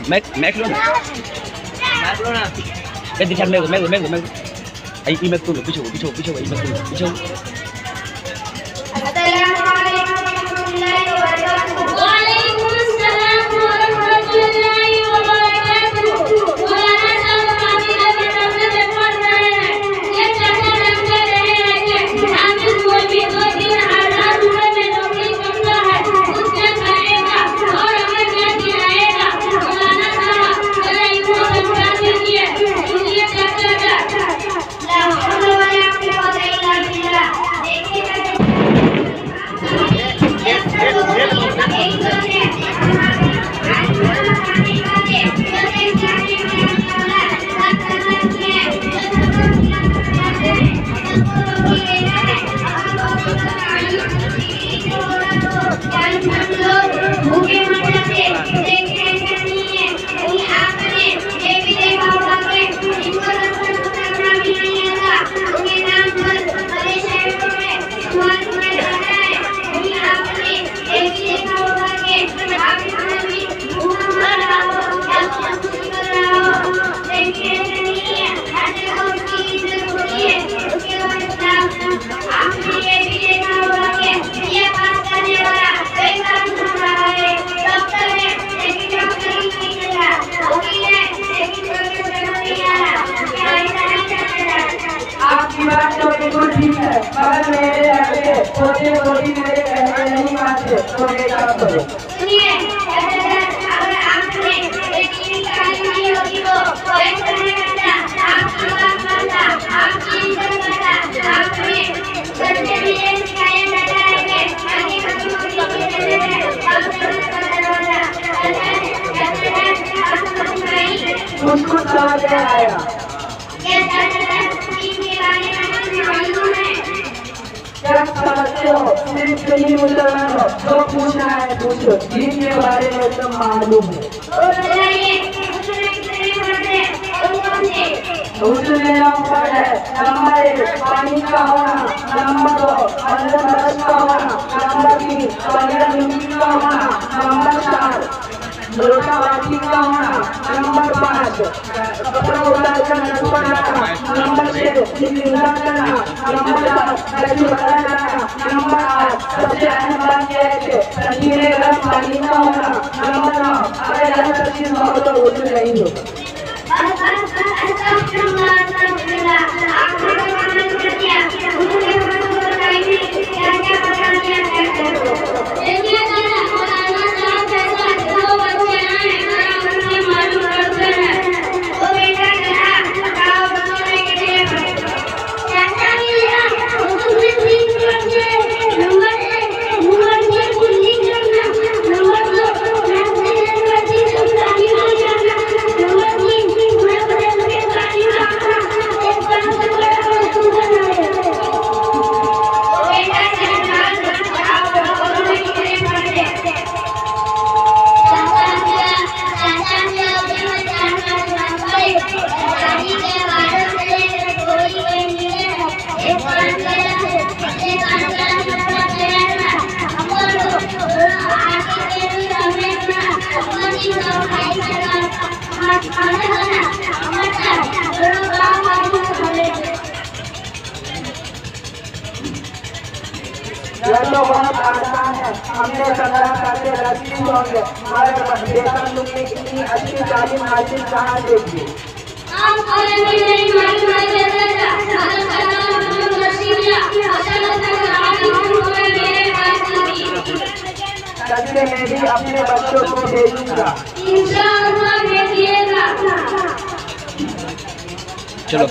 Mac लो ना cái đi sang đây rồi mấy anh im tu pichu anh pichu मगर मेरे आगे छोटे छोटी मेरे कहने नहीं मानते तो मैं क्या करूं? सुनिए, अगर आपने एक कहानी नहीं होगी वो ऐसा नहीं करता, आपकी बात मानता, आपकी इज्जत करता, आपने सबसे भी ये सिखाया जाता है कि आगे कभी कोई चीज़ नहीं है, आपसे उसको समझ में आएगा। क्या समझते हो? सिर्फ नहीं मुसलमान हो तो पूछना है पूछो, दीन के बारे में तो मालूम है। उसूल नंबर है, नंबर 1 पानी का होना, नंबर 2 अंदर बरस का होना, नंबर 3 पंद्रह मिनट का होना, नंबर 4 लोटा बाटी का होना, नंबर 5 कपड़ा उतार कर न पड़ना, नंबर 6 निंदा करना, नंबर 7 गली बनाना, नंबर 8 सबसे अहम बात यह है कि पसीने गर्म पानी का होना, नंबर 9 अगर यह तस्वीर हो तो उसूल नहीं होगा। यह तो बहुत आसान है, हमने संग्रह करके रखी होंगे, मगर बेटा तुमने इतनी अच्छी तालीम हासिल कहाँ देखी? सच्चे मैं भी अपने बच्चों को भेजूंगा। इंशाअल्लाह भेजिएगा। चलो।